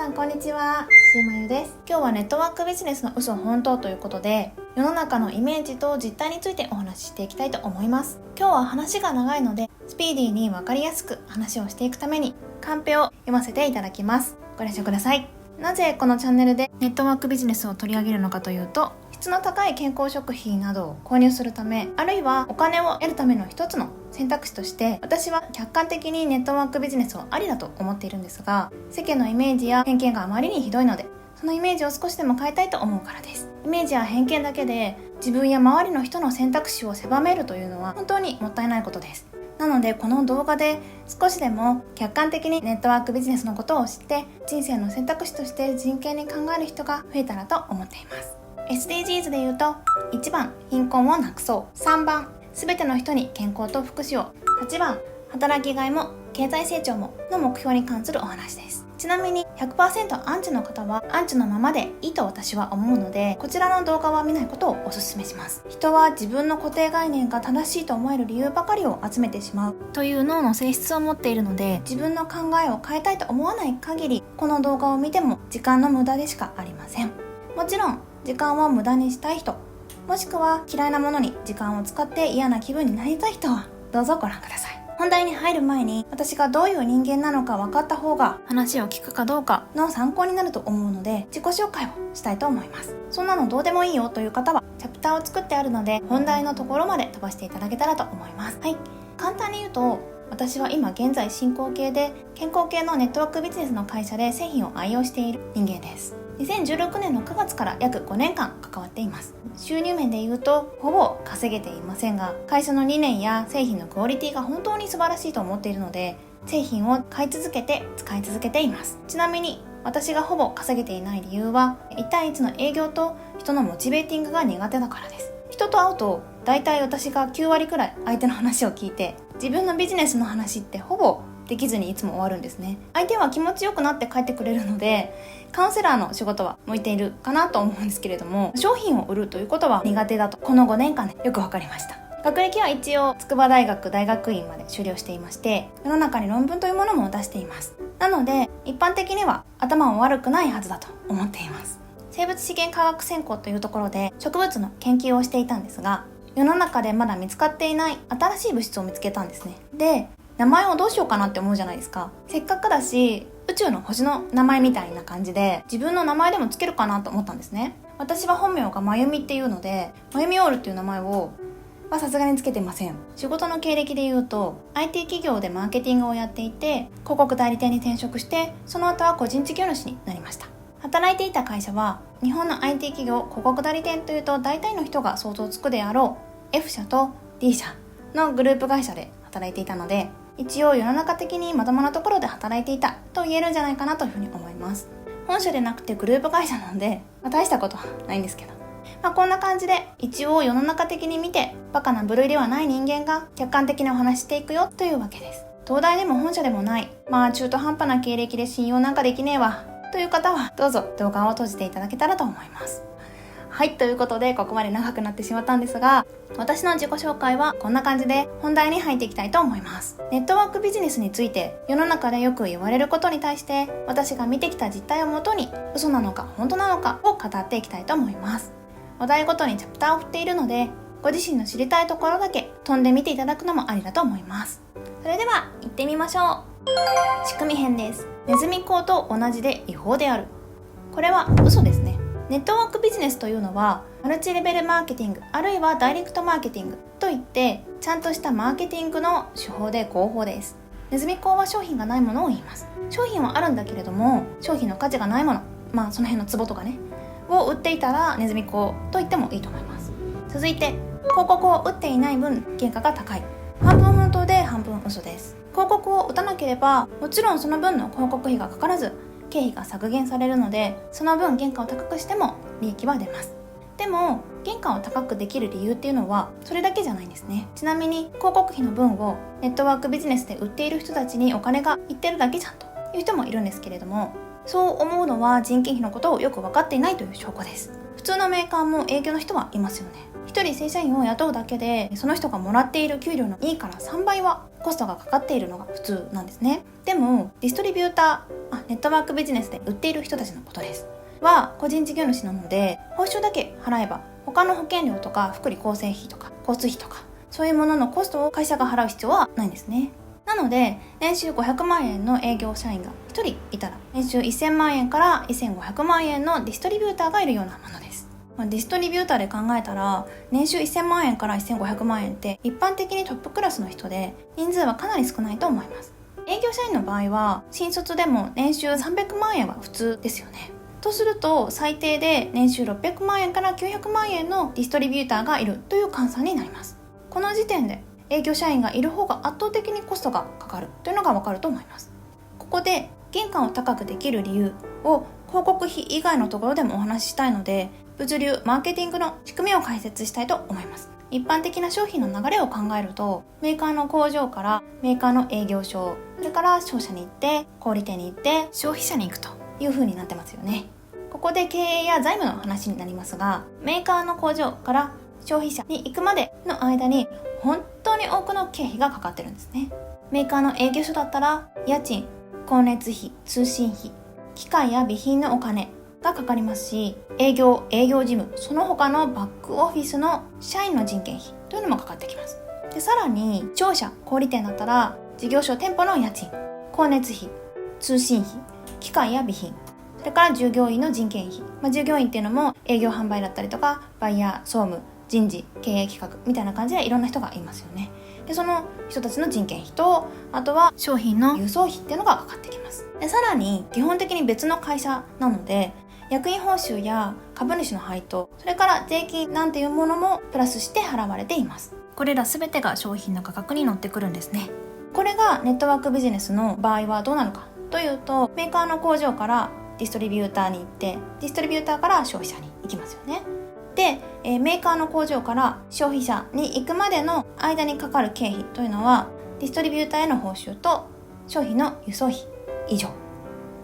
さんこんにちは、しまゆです。今日はネットワークビジネスの嘘本当ということで、世の中のイメージと実態についてお話ししていきたいと思います。今日は話が長いのでスピーディーに分かりやすく話をしていくためにカンペを読ませていただきます。ご了承ください。なぜこのチャンネルでネットワークビジネスを取り上げるのかというと、質の高い健康食品などを購入するため、あるいはお金を得るための一つの選択肢として、私は客観的にネットワークビジネスをありだと思っているんですが、世間のイメージや偏見があまりにひどいので、そのイメージを少しでも変えたいと思うからです。イメージや偏見だけで自分や周りの人の選択肢を狭めるというのは本当にもったいないことです。なのでこの動画で少しでも客観的にネットワークビジネスのことを知って、人生の選択肢として真剣に考える人が増えたらと思っています。SDGs で言うと、1番貧困をなくそう、3番すべての人に健康と福祉を、8番働きがいも経済成長もの目標に関するお話です。ちなみに 100% アンチの方はアンチのままでいいと私は思うので、こちらの動画は見ないことをお勧めします。人は自分の固定概念が正しいと思える理由ばかりを集めてしまうという脳の性質を持っているので、自分の考えを変えたいと思わない限り、この動画を見ても時間の無駄でしかありません。もちろん時間を無駄にしたい人、もしくは嫌いなものに時間を使って嫌な気分になりたい人はどうぞご覧ください。本題に入る前に、私がどういう人間なのか分かった方が話を聞くかどうかの参考になると思うので、自己紹介をしたいと思います。そんなのどうでもいいよという方はチャプターを作ってあるので、本題のところまで飛ばしていただけたらと思います。はい、簡単に言うと、私は今現在進行形で健康系のネットワークビジネスの会社で製品を愛用している人間です。2016年の9月から約5年間関わっています。収入面で言うとほぼ稼げていませんが、会社の理念や製品のクオリティが本当に素晴らしいと思っているので、製品を買い続けて使い続けています。ちなみに私がほぼ稼げていない理由は、1対1の営業と人のモチベーティングが苦手だからです。人と会うと大体私が9割くらい相手の話を聞いて、自分のビジネスの話ってほぼできずにいつも終わるんですね。相手は気持ちよくなって帰ってくれるので、カウンセラーの仕事は向いているかなと思うんですけれども、商品を売るということは苦手だとこの5年間でよく分かりました。学歴は一応筑波大学大学院まで修了していまして、世の中に論文というものも出しています。なので一般的には頭も悪くないはずだと思っています。生物資源科学専攻というところで植物の研究をしていたんですが、世の中でまだ見つかっていない新しい物質を見つけたんですね。で、名前をどうしようかなって思うじゃないですか。せっかくだし宇宙の星の名前みたいな感じで自分の名前でもつけるかなと思ったんですね。私は本名がまゆみっていうので、まゆみオールっていう名前をさすがにつけてません。仕事の経歴で言うと IT 企業でマーケティングをやっていて、広告代理店に転職して、その後は個人事業主になりました。働いていた会社は日本の IT 企業広告代理店というと大体の人が想像つくであろう F 社と D 社のグループ会社で働いていたので、一応世の中的にまともなところで働いていたと言えるんじゃないかなというふうに思います。本社でなくてグループ会社なので、大したことはないんですけど、こんな感じで一応世の中的に見てバカな部類ではない人間が客観的にお話していくよというわけです。東大でも本社でもない、中途半端な経歴で信用なんかできねえわという方はどうぞ動画を閉じていただけたらと思います。はい、ということでここまで長くなってしまったんですが、私の自己紹介はこんな感じで本題に入っていきたいと思います。ネットワークビジネスについて世の中でよく言われることに対して、私が見てきた実態をもとに嘘なのか本当なのかを語っていきたいと思います。話題ごとにチャプターを振っているので、ご自身の知りたいところだけ飛んでみていただくのもありだと思います。それでは行ってみましょう。仕組み編です。ネズミ講と同じで違法である。これは嘘ですね。ネットワークビジネスというのはマルチレベルマーケティング、あるいはダイレクトマーケティングといって、ちゃんとしたマーケティングの手法で合法です。ネズミ講は商品がないものを言います。商品はあるんだけれども商品の価値がないもの、その辺のツボとかねを売っていたらネズミ講と言ってもいいと思います。続いて、広告を打っていない分原価が高い。半分本当で半分嘘です。広告を打たなければもちろんその分の広告費がかからず経費が削減されるので、その分原価を高くしても利益は出ます。でも原価を高くできる理由っていうのはそれだけじゃないんですね。ちなみに広告費の分をネットワークビジネスで売っている人たちにお金がいってるだけじゃんという人もいるんですけれども、そう思うのは人件費のことをよく分かっていないという証拠です。普通のメーカーも営業の人はいますよね。一人正社員を雇うだけでその人がもらっている給料の2から3倍はコストがかかっているのが普通なんですね。でもディストリビューター、ネットワークビジネスで売っている人たちのことですは個人事業主なので、報酬だけ払えば他の保険料とか福利厚生費とか交通費とかそういうもののコストを会社が払う必要はないんですね。なので年収500万円の営業社員が1人いたら年収1000万円から1500万円のディストリビューターがいるようなものです。ディストリビューターで考えたら年収1000万円から1500万円って一般的にトップクラスの人で人数はかなり少ないと思います。営業社員の場合は新卒でも年収300万円は普通ですよね。とすると最低で年収600万円から900万円のディストリビューターがいるという換算になります。この時点で営業社員がいる方が圧倒的にコストがかかるというのがわかると思います。ここで原価を高くできる理由を広告費以外のところでもお話ししたいので、物流マーケティングの仕組みを解説したいと思います。一般的な商品の流れを考えると、メーカーの工場からメーカーの営業所、それから商社に行って小売店に行って消費者に行くという風になってますよね。ここで経営や財務の話になりますが、メーカーの工場から消費者に行くまでの間に本当に多くの経費がかかってるんですね。メーカーの営業所だったら家賃、光熱費、通信費、機械や備品のお金がかかりますし、営業事務、その他のバックオフィスの社員の人件費というのもかかってきます。でさらに商社、小売店だったら事業所店舗の家賃、光熱費、通信費、機械や備品、それから従業員の人件費、従業員っていうのも営業販売だったりとかバイヤー、総務、人事、経営企画みたいな感じでいろんな人がいますよね。でその人たちの人件費と、あとは商品の輸送費っていうのがかかってきます。でさらに基本的に別の会社なので役員報酬や株主の配当、それから税金なんていうものもプラスして払われています。これら全てが商品の価格に乗ってくるんですね。これがネットワークビジネスの場合はどうなのかというと、メーカーの工場からディストリビューターに行って、ディストリビューターから消費者に行きますよね。で、メーカーの工場から消費者に行くまでの間にかかる経費というのはディストリビューターへの報酬と商品の輸送費以上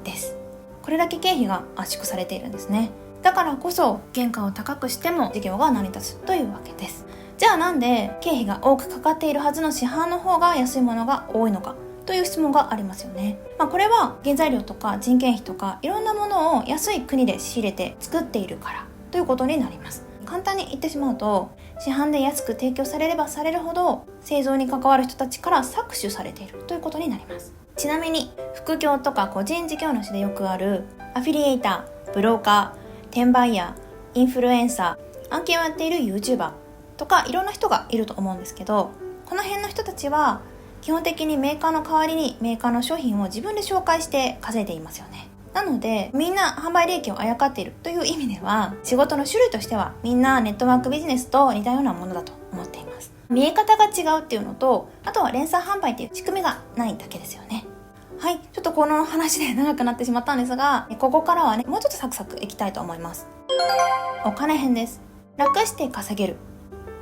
です。これだけ経費が圧縮されているんですね。だからこそ原価を高くしても事業が成り立つというわけです。じゃあなんで経費が多くかかっているはずの市販の方が安いものが多いのかという質問がありますよね。これは原材料とか人件費とかいろんなものを安い国で仕入れて作っているからということになります。簡単に言ってしまうと、市販で安く提供されればされるほど製造に関わる人たちから搾取されているということになります。ちなみに副業とか個人事業主でよくあるアフィリエイター、ブローカー、転売ヤー、インフルエンサー、案件をやっている YouTuber とかいろんな人がいると思うんですけど、この辺の人たちは基本的にメーカーの代わりにメーカーの商品を自分で紹介して稼いでいますよね。なのでみんな販売利益をあやかっているという意味では、仕事の種類としてはみんなネットワークビジネスと似たようなものだと思っています。見え方が違うっていうのと、あとは連鎖販売っていう仕組みがないだけですよね。はい、ちょっとこの話で長くなってしまったんですが、ここからはね、もうちょっとサクサクいきたいと思います。お金編です。楽して稼げる。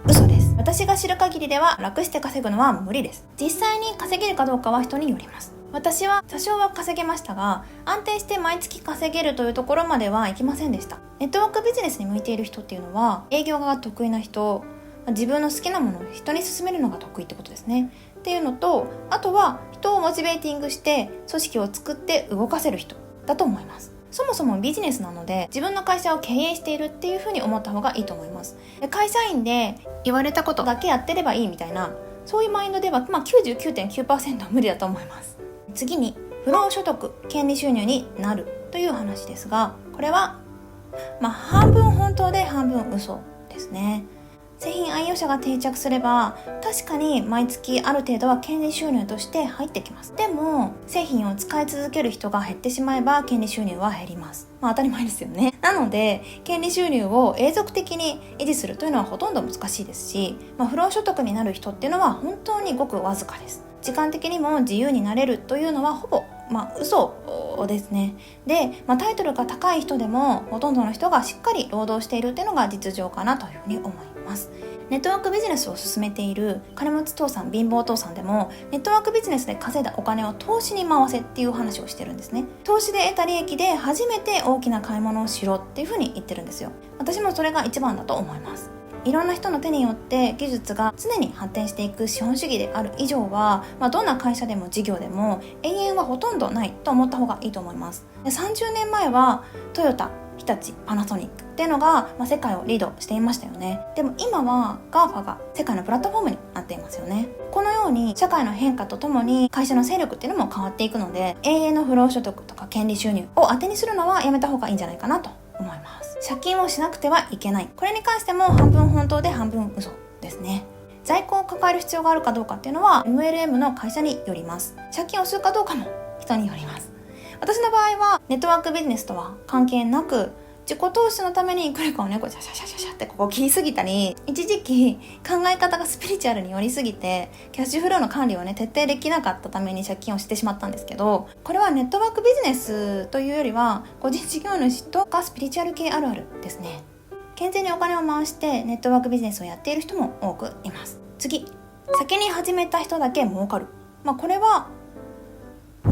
嘘です。私が知る限りでは楽して稼ぐのは無理です。実際に稼げるかどうかは人によります。私は多少は稼げましたが、安定して毎月稼げるというところまではいきませんでした。ネットワークビジネスに向いている人っていうのは、営業が得意な人、自分の好きなものを人に勧めるのが得意ってことですねっていうのと、あとは人をモチベーティングして組織を作って動かせる人だと思います。そもそもビジネスなので自分の会社を経営しているっていう風に思った方がいいと思います。会社員で言われたことだけやってればいいみたいな、そういうマインドでは、99.9% 無理だと思います。次に不労所得権利収入になるという話ですが、これは半分本当で半分嘘ですね。製品愛用者が定着すれば確かに毎月ある程度は権利収入として入ってきます。でも製品を使い続ける人が減ってしまえば権利収入は減ります。当たり前ですよね。なので権利収入を永続的に維持するというのはほとんど難しいですし、不労所得になる人っていうのは本当にごくわずかです。時間的にも自由になれるというのはほぼ嘘ですね。で、タイトルが高い人でもほとんどの人がしっかり労働しているっていうのが実情かなというふうに思います。ネットワークビジネスを進めている金持ち父さん、貧乏父さんでもネットワークビジネスで稼いだお金を投資に回せっていう話をしてるんですね。投資で得た利益で初めて大きな買い物をしろっていうふうに言ってるんですよ。私もそれが一番だと思います。いろんな人の手によって技術が常に発展していく資本主義である以上は、どんな会社でも事業でも永遠はほとんどないと思った方がいいと思います。で、30年前はトヨタ、日立、パナソニックっていうのが、世界をリードしていましたよね。でも今は GAFA が世界のプラットフォームになっていますよね。このように社会の変化とともに会社の勢力っていうのも変わっていくので、永遠の不労所得とか権利収入を当てにするのはやめた方がいいんじゃないかなと思います。借金をしなくてはいけない。これに関しても半分本当で半分嘘ですね。在庫を抱える必要があるかどうかっていうのは MLM の会社によります。借金をするかどうかも人によります。私の場合はネットワークビジネスとは関係なく、自己投資のためにクリコをね、シャシャシャシャってここ切りすぎたり、一時期考え方がスピリチュアルに寄りすぎてキャッシュフローの管理をね、徹底できなかったために借金をしてしまったんですけど、これはネットワークビジネスというよりは個人事業主とかスピリチュアル系あるあるですね。健全にお金を回してネットワークビジネスをやっている人も多くいます。次、先に始めた人だけ儲かる。これは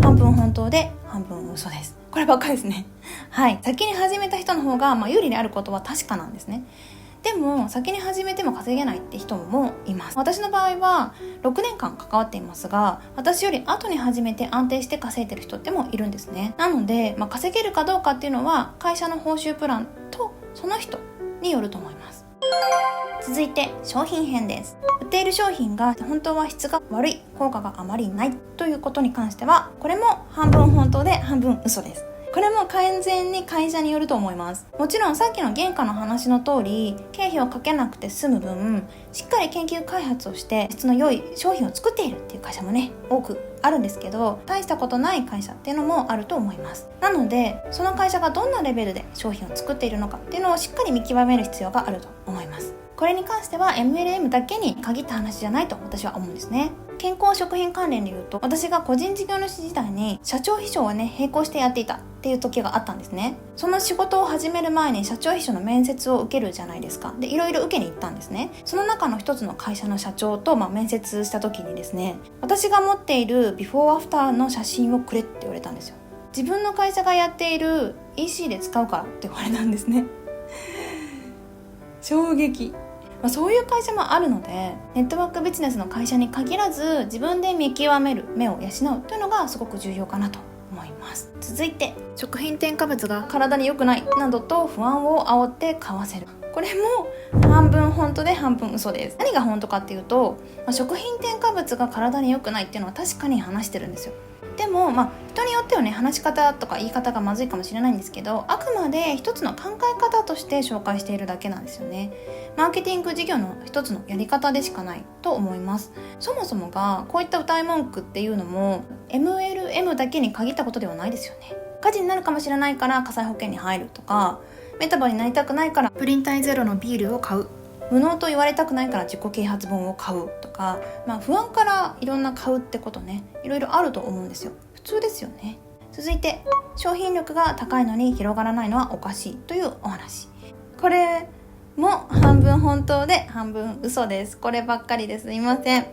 半分本当で半分嘘です。こればっかりですね。はい。先に始めた人の方が有利であることは確かなんですね。でも先に始めても稼げないって人もいます。私の場合は6年間関わっていますが、私より後に始めて安定して稼いでる人ってもいるんですね。なので、稼げるかどうかっていうのは会社の報酬プランとその人によると思います。続いて商品編です。売っている商品が本当は質が悪い、効果があまりないということに関しては、これも半分本当で半分嘘です。これも完全に会社によると思います。もちろんさっきの原価の話の通り、経費をかけなくて済む分、しっかり研究開発をして質の良い商品を作っているっていう会社もね、多くあるんですけど、大したことない会社っていうのもあると思います。なので、その会社がどんなレベルで商品を作っているのかっていうのをしっかり見極める必要があると思います。これに関しては MLM だけに限った話じゃないと私は思うんですね。健康食品関連で言うと、私が個人事業主時代に社長秘書をね、並行してやっていたっていう時があったんですね。その仕事を始める前に社長秘書の面接を受けるじゃないですか。で、いろいろ受けに行ったんですね。その中の一つの会社の社長と、面接した時にですね、私が持っているビフォーアフターの写真をくれって言われたんですよ。自分の会社がやっている EC で使うからって言われたんですね。衝撃。そういう会社もあるので、ネットワークビジネスの会社に限らず自分で見極める目を養うというのがすごく重要かなと思います。続いて、食品添加物が体に良くないなどと不安を煽って買わせる。これも半分本当で半分嘘です。何が本当かっていうと、食品添加物が体に良くないっていうのは確かに話してるんですよ。でも人によってはね、話し方とか言い方がまずいかもしれないんですけど、あくまで一つの考え方として紹介しているだけなんですよね。マーケティング事業の一つのやり方でしかないと思います。そもそもがこういった歌い文句っていうのも MLM だけに限ったことではないですよね。火事になるかもしれないから火災保険に入るとか、メタボになりたくないからプリン体ゼロのビールを買う、無能と言われたくないから自己啓発本を買うとか、不安からいろんな買うってことね、いろいろあると思うんですよ。普通ですよね。続いて、商品力が高いのに広がらないのはおかしいというお話。これも半分本当で半分嘘です。こればっかりですいません。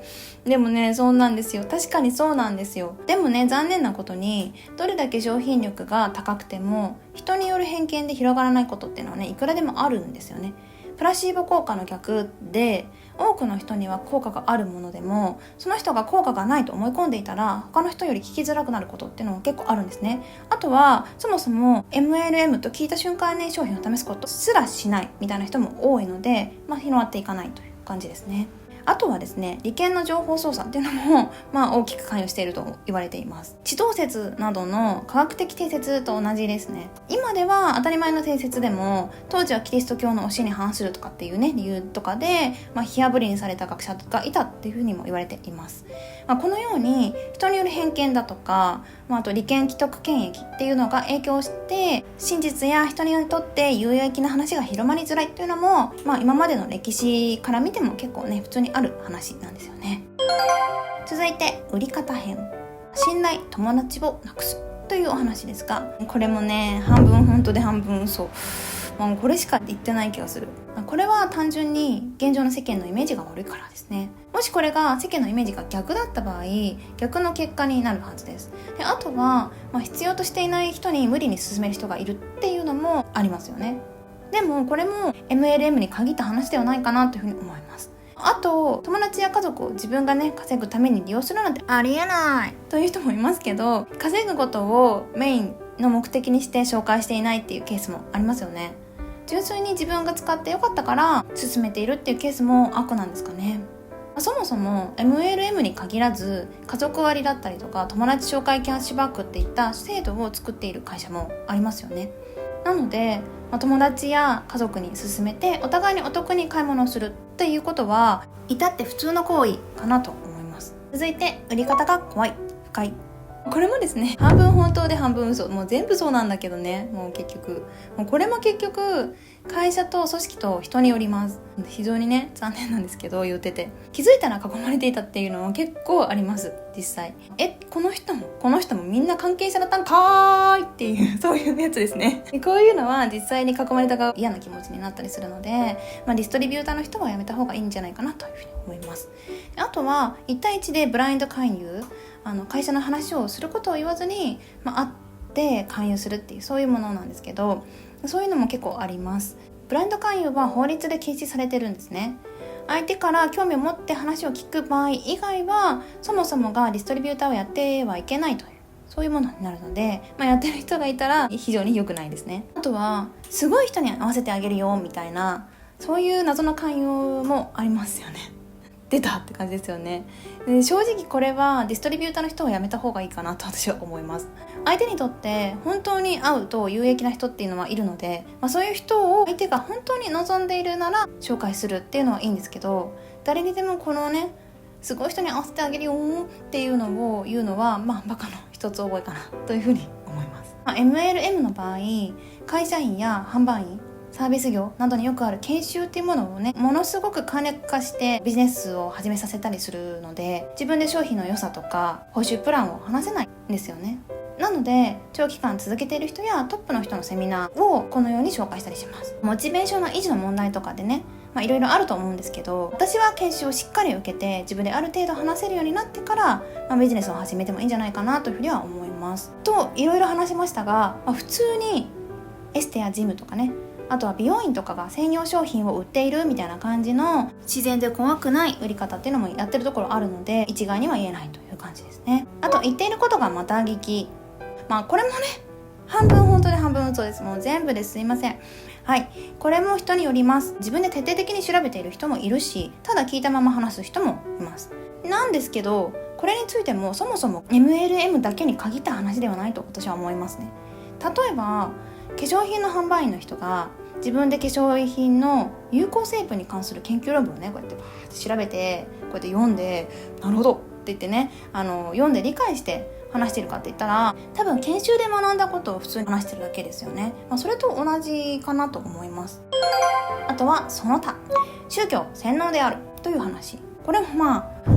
でもね、そうなんですよ。確かにそうなんですよ。でもね、残念なことにどれだけ商品力が高くても人による偏見で広がらないことっていうのはね、いくらでもあるんですよね。プラシーボ効果の逆で、多くの人には効果があるものでも、その人が効果がないと思い込んでいたら他の人より聞きづらくなることっていうのも結構あるんですね。あとはそもそも MLM と聞いた瞬間に商品を試すことすらしないみたいな人も多いので、広まっていかないという感じですね。あとはですね、利権の情報操作っていうのも大きく関与していると言われています。地動説などの科学的定説と同じですね。今では当たり前の定説でも、当時はキリスト教の教えに反するとかっていうね、理由とかで火あぶりにされた学者がいたっていうふうにも言われています。このように人による偏見だとか、あと利権既得権益っていうのが影響して、真実や人にとって有益な話が広まりづらいっていうのも、今までの歴史から見ても結構ね、普通にある話なんですよね。続いて、売り方編。信頼、友達をなくすというお話ですが、これもね、半分本当で半分嘘。これしか言ってない気がする。これは単純に現状の世間のイメージが悪いからですね。もしこれが世間のイメージが逆だった場合、逆の結果になるはずです。で、あとは、必要としていない人に無理に勧める人がいるっていうのもありますよね。でもこれも MLM に限った話ではないかなというふうに思います。あと友達や家族を自分がね稼ぐために利用するなんてありえないという人もいますけど、稼ぐことをメインの目的にして紹介していないっていうケースもありますよね。純粋に自分が使ってよかったから進めているっていうケースも悪なんですかね。そもそも MLM に限らず家族割だったりとか友達紹介キャッシュバックっていった制度を作っている会社もありますよね。なので、友達や家族に勧めてお互いにお得に買い物をするっていうことは至って普通の行為かなと思います。続いて売り方が怖い、不快。これもですね、半分本当で半分嘘、もう全部そうなんだけどね、もう結局これも結局会社と組織と人によります。非常にね残念なんですけど、言ってて気づいたら囲まれていたっていうのは結構あります。実際この人もみんな関係者だったんかーいっていうそういうやつですね。こういうのは実際に囲まれた側嫌な気持ちになったりするので、ディストリビューターの人はやめた方がいいんじゃないかなというふうに思います。あとは1対1でブラインド勧誘、会社の話をすることを言わずに、会って勧誘するっていうそういうものなんですけど、そういうのも結構あります。ブラインド勧誘は法律で禁止されてるんですね。相手から興味を持って話を聞く場合以外はそもそもがディストリビューターをやってはいけないというそういうものになるので、やってる人がいたら非常に良くないですね。あとはすごい人に合わせてあげるよみたいなそういう謎の勧誘もありますよね。出たって感じですよね。で正直これはディストリビューターの人はやめた方がいいかなと私は思います。相手にとって本当に会うと有益な人っていうのはいるので、そういう人を相手が本当に望んでいるなら紹介するっていうのはいいんですけど、誰にでもこのねすごい人に合わせてあげるよっていうのを言うのはバカの一つ覚えかなというふうに思います。MLM の場合、会社員や販売員、サービス業などによくある研修っていうものをねものすごく簡略化してビジネスを始めさせたりするので、自分で商品の良さとか報酬プランを話せないんですよね。なので長期間続けている人やトップの人のセミナーをこのように紹介したりします。モチベーションの維持の問題とかでねいろいろあると思うんですけど、私は研修をしっかり受けて自分である程度話せるようになってから、ビジネスを始めてもいいんじゃないかなというふうには思いますといろいろ話しましたが、普通にエステやジムとかね、あとは美容院とかが専用商品を売っているみたいな感じの自然で怖くない売り方っていうのもやってるところあるので、一概には言えないという感じですね。あと言っていることがまた聞き、これもね半分本当で半分嘘です。もう全部ですいません。これも人によります。自分で徹底的に調べている人もいるし、ただ聞いたまま話す人もいます。なんですけど、これについてもそもそも MLM だけに限った話ではないと私は思いますね。例えば化粧品の販売員の人が自分で化粧品の有効成分に関する研究論文をねこうやってバーって調べてこうやって読んで、なるほどって言ってね読んで理解して話してるかって言ったら、多分研修で学んだことを普通に話してるだけですよね。それと同じかなと思います。あとはその他、宗教洗脳であるという話、これも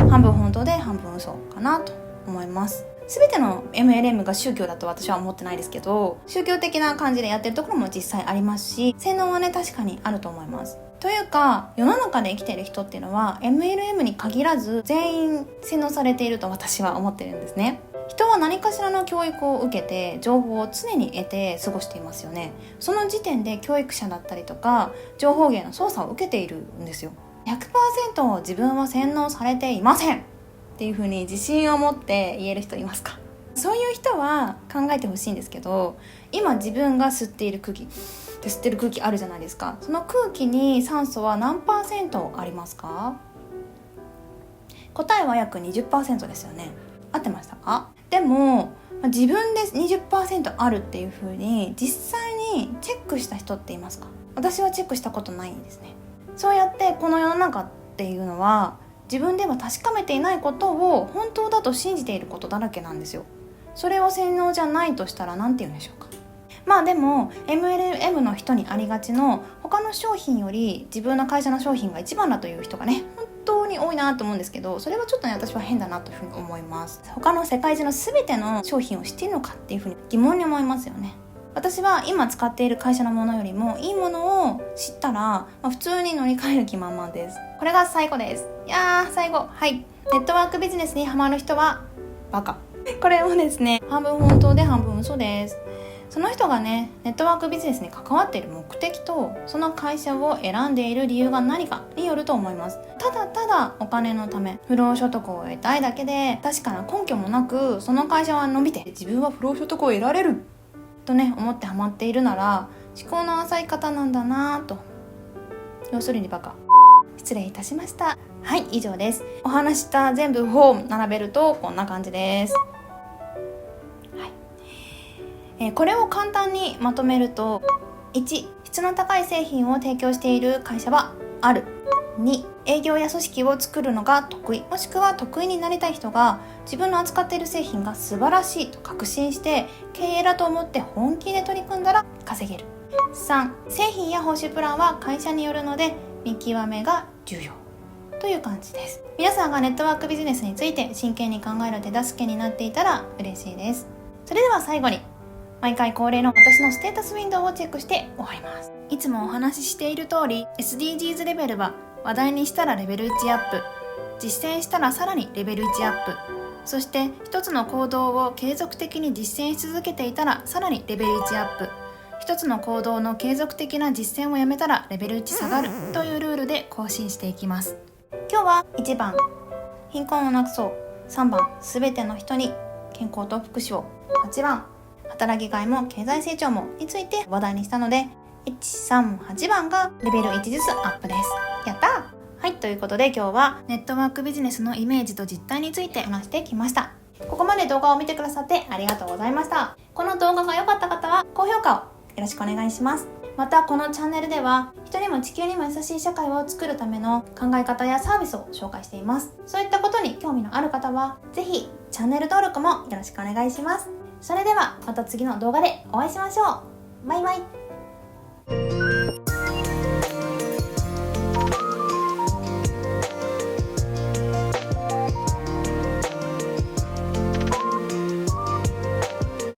半分本当で半分嘘かなと思います。全ての MLM が宗教だと私は思ってないですけど、宗教的な感じでやってるところも実際ありますし、洗脳はね確かにあると思います。というか世の中で生きている人っていうのは MLM に限らず全員洗脳されていると私は思ってるんですね。人は何かしらの教育を受けて情報を常に得て過ごしていますよね。その時点で教育者だったりとか情報源の操作を受けているんですよ。 100% 自分は洗脳されていませんっていう風に自信を持って言える人いますか？そういう人は考えてほしいんですけど、今自分が吸っている空気で吸ってる空気あるじゃないですか。その空気に酸素は何%ありますか？答えは約 20% ですよね。合ってましたか？でも自分で 20% あるっていう風に実際にチェックした人っていますか？私はチェックしたことないんですね。そうやってこの世の中っていうのは自分では確かめていないことを本当だと信じていることだらけなんですよ。それを洗脳じゃないとしたら何て言うんでしょうか。でも MLM の人にありがちの他の商品より自分の会社の商品が一番だという人がね本当に多いなと思うんですけど、それはちょっとね私は変だなというふうに思います。他の世界中の全ての商品を知っているのかっていうふうに疑問に思いますよね。私は今使っている会社のものよりもいいものを知ったら、普通に乗り換える気満々です。これが最後です。最後、ネットワークビジネスにハマる人はバカ。これもですね半分本当で半分嘘です。その人がね、ネットワークビジネスに関わっている目的とその会社を選んでいる理由が何かによると思います。ただただお金のため不労所得を得たいだけで、確かな根拠もなくその会社は伸びて自分は不労所得を得られるとね思ってハマっているなら、思考の浅い方なんだなぁと。要するにバカ。失礼いたしました。はい、以上です。お話した全部を並べるとこんな感じです。これを簡単にまとめると、1、質の高い製品を提供している会社はある。2、営業や組織を作るのが得意、もしくは得意になりたい人が自分の扱っている製品が素晴らしいと確信して経営だと思って本気で取り組んだら稼げる。3、製品や報酬プランは会社によるので見極めが重要という感じです。皆さんがネットワークビジネスについて真剣に考える手助けになっていたら嬉しいです。それでは最後に、毎回恒例の私のステータスウィンドウをチェックして終わります。いつもお話ししている通り、 SDGs レベルは話題にしたらレベル1アップ、実践したらさらにレベル1アップ、そして一つの行動を継続的に実践し続けていたらさらにレベル1アップ、一つの行動の継続的な実践をやめたらレベル1下がるというルールで更新していきます。今日は1番、貧困をなくそう、3番、すべての人に健康と福祉を、8番、働きがいも経済成長もについて話題にしたので、138番がレベル1ずつアップです。やったー。はい、ということで今日はネットワークビジネスのイメージと実態について話してきました。ここまで動画を見てくださってありがとうございました。この動画が良かった方は高評価をよろしくお願いします。またこのチャンネルでは人にも地球にも優しい社会を作るための考え方やサービスを紹介しています。そういったことに興味のある方はぜひチャンネル登録もよろしくお願いします。それではまた次の動画でお会いしましょう。バイバイ。